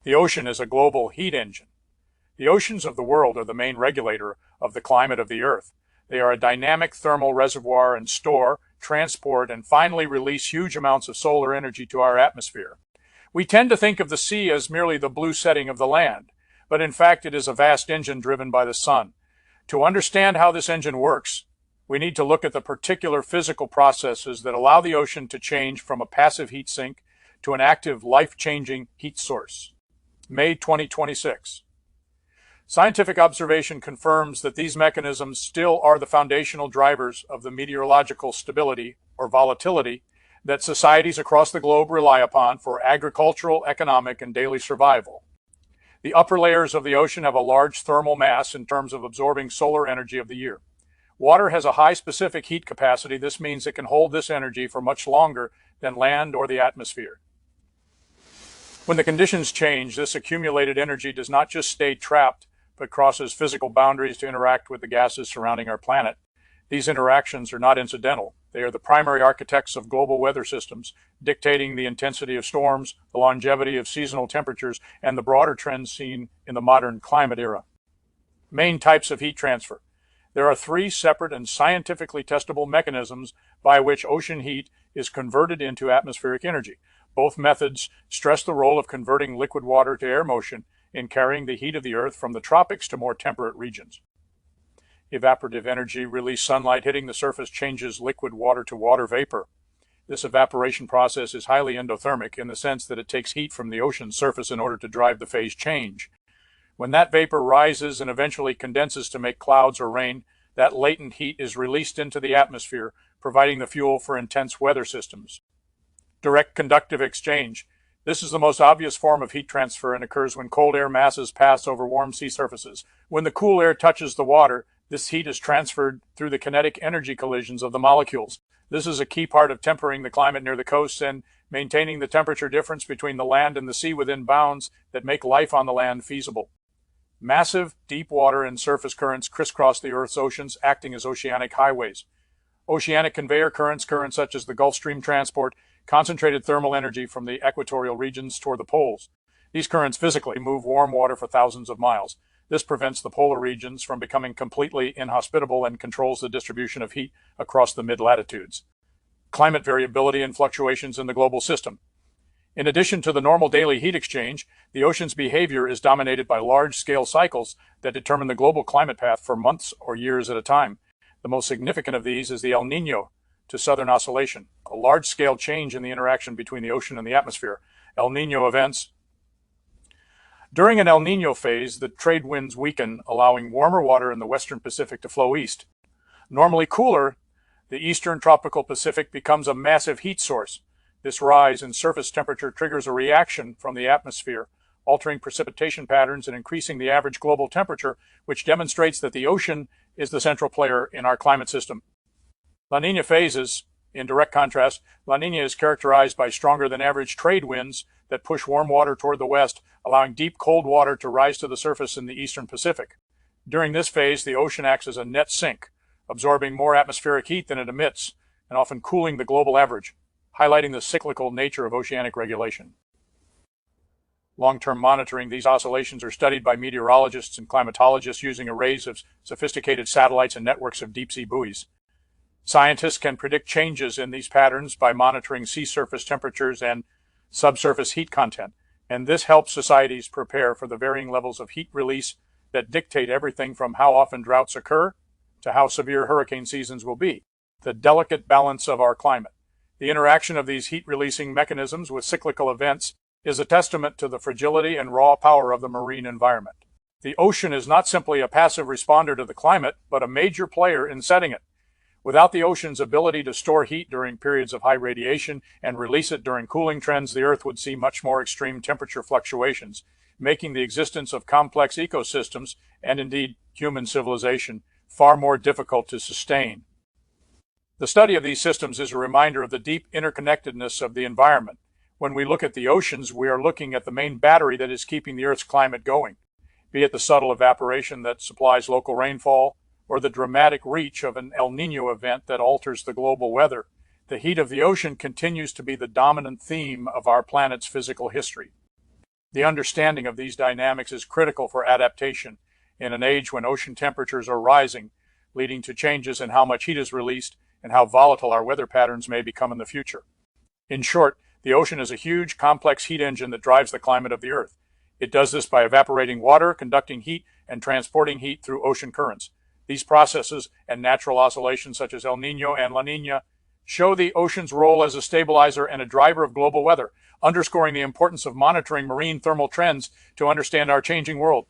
The ocean is a global heat engine. The oceans of the world are the main regulator of the climate of the Earth. They are a dynamic thermal reservoir and store, transport, and finally release huge amounts of solar energy to our atmosphere. We tend to think of the sea as merely the blue setting of the land, but in fact it is a vast engine driven by the sun. To understand how this engine works, we need to look at the particular physical processes that allow the ocean to change from a passive heat sink to an active, life-changing heat source. May 2026. Scientific observation confirms that these mechanisms still are the foundational drivers of the meteorological stability or volatility that societies across the globe rely upon for agricultural, economic, and daily survival. The upper layers of the ocean have a large thermal mass in terms of absorbing solar energy of the year. Water has a high specific heat capacity. This means it can hold this energy for much longer than land or the atmosphere. When the conditions change, this accumulated energy does not just stay trapped, but crosses physical boundaries to interact with the gases surrounding our planet. These interactions are not incidental. They are the primary architects of global weather systems, dictating the intensity of storms, the longevity of seasonal temperatures, and the broader trends seen in the modern climate era. Main types of heat transfer. There are three separate and scientifically testable mechanisms by which ocean heat is converted into atmospheric energy. Both methods stress the role of converting liquid water to air motion in carrying the heat of the Earth from the tropics to more temperate regions. Evaporative energy released sunlight hitting the surface changes liquid water to water vapor. This evaporation process is highly endothermic in the sense that it takes heat from the ocean's surface in order to drive the phase change. When that vapor rises and eventually condenses to make clouds or rain, that latent heat is released into the atmosphere, providing the fuel for intense weather systems. Direct conductive exchange. This is the most obvious form of heat transfer and occurs when cold air masses pass over warm sea surfaces. When the cool air touches the water, this heat is transferred through the kinetic energy collisions of the molecules. This is a key part of tempering the climate near the coasts and maintaining the temperature difference between the land and the sea within bounds that make life on the land feasible. Massive, deep water and surface currents crisscross the Earth's oceans, acting as oceanic highways. Oceanic conveyor currents such as the Gulf Stream transport concentrated thermal energy from the equatorial regions toward the poles. These currents physically move warm water for thousands of miles. This prevents the polar regions from becoming completely inhospitable and controls the distribution of heat across the mid-latitudes. Climate variability and fluctuations in the global system. In addition to the normal daily heat exchange, the ocean's behavior is dominated by large-scale cycles that determine the global climate path for months or years at a time. The most significant of these is the El Niño to southern oscillation, a large-scale change in the interaction between the ocean and the atmosphere. El Niño events. During an El Niño phase, the trade winds weaken, allowing warmer water in the western Pacific to flow east. Normally cooler, the eastern tropical Pacific becomes a massive heat source. This rise in surface temperature triggers a reaction from the atmosphere, altering precipitation patterns and increasing the average global temperature, which demonstrates that the ocean is the central player in our climate system. La Niña phases. In direct contrast, La Niña is characterized by stronger than average trade winds that push warm water toward the west, allowing deep cold water to rise to the surface in the eastern Pacific. During this phase, the ocean acts as a net sink, absorbing more atmospheric heat than it emits, and often cooling the global average, highlighting the cyclical nature of oceanic regulation. Long-term monitoring. These oscillations are studied by meteorologists and climatologists using arrays of sophisticated satellites and networks of deep-sea buoys. Scientists can predict changes in these patterns by monitoring sea surface temperatures and subsurface heat content, and this helps societies prepare for the varying levels of heat release that dictate everything from how often droughts occur to how severe hurricane seasons will be. The delicate balance of our climate. The interaction of these heat-releasing mechanisms with cyclical events is a testament to the fragility and raw power of the marine environment. The ocean is not simply a passive responder to the climate, but a major player in setting it. Without the ocean's ability to store heat during periods of high radiation and release it during cooling trends, the Earth would see much more extreme temperature fluctuations, making the existence of complex ecosystems, and indeed human civilization, far more difficult to sustain. The study of these systems is a reminder of the deep interconnectedness of the environment. When we look at the oceans, we are looking at the main battery that is keeping the Earth's climate going, be it the subtle evaporation that supplies local rainfall, or the dramatic reach of an El Niño event that alters the global weather. The heat of the ocean continues to be the dominant theme of our planet's physical history. The understanding of these dynamics is critical for adaptation in an age when ocean temperatures are rising, leading to changes in how much heat is released and how volatile our weather patterns may become in the future. In short, the ocean is a huge, complex heat engine that drives the climate of the Earth. It does this by evaporating water, conducting heat, and transporting heat through ocean currents. These processes and natural oscillations such as El Niño and La Niña show the ocean's role as a stabilizer and a driver of global weather, underscoring the importance of monitoring marine thermal trends to understand our changing world.